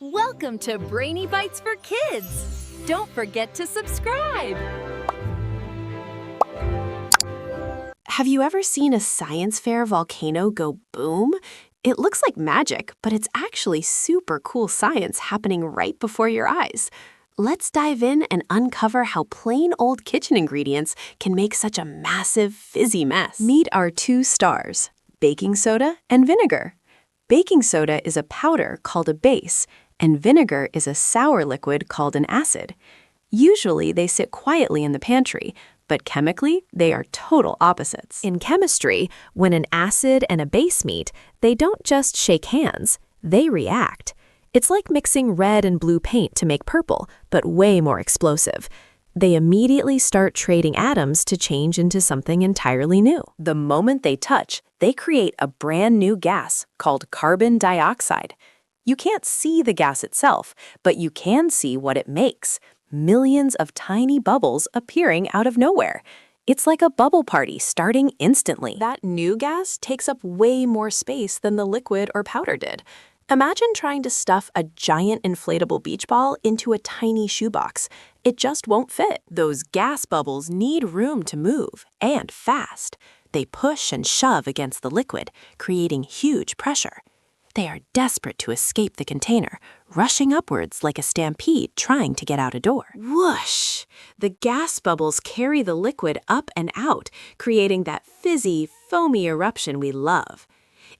Welcome to Brainy Bites for Kids! Don't forget to subscribe! Have you ever seen a science fair volcano go boom? It looks like magic, but it's actually super cool science happening right before your eyes. Let's dive in and uncover how plain old kitchen ingredients can make such a massive, fizzy mess. Meet our two stars, baking soda and vinegar. Baking soda is a powder called a base, and vinegar is a sour liquid called an acid. Usually, they sit quietly in the pantry, but chemically, they are total opposites. In chemistry, when an acid and a base meet, they don't just shake hands, they react. It's like mixing red and blue paint to make purple, but way more explosive. They immediately start trading atoms to change into something entirely new. The moment they touch, they create a brand new gas called carbon dioxide. You can't see the gas itself, but you can see what it makes. Millions of tiny bubbles appearing out of nowhere. It's like a bubble party starting instantly. That new gas takes up way more space than the liquid or powder did. Imagine trying to stuff a giant inflatable beach ball into a tiny shoebox. It just won't fit. Those gas bubbles need room to move, and fast. They push and shove against the liquid, creating huge pressure. They are desperate to escape the container, rushing upwards like a stampede trying to get out a door. Whoosh! The gas bubbles carry the liquid up and out, creating that fizzy, foamy eruption we love.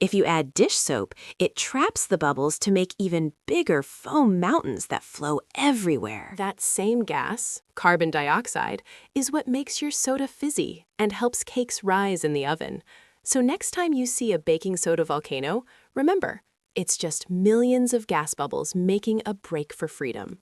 If you add dish soap, it traps the bubbles to make even bigger foam mountains that flow everywhere. That same gas, carbon dioxide, is what makes your soda fizzy and helps cakes rise in the oven. So next time you see a baking soda volcano, remember, it's just millions of gas bubbles making a break for freedom.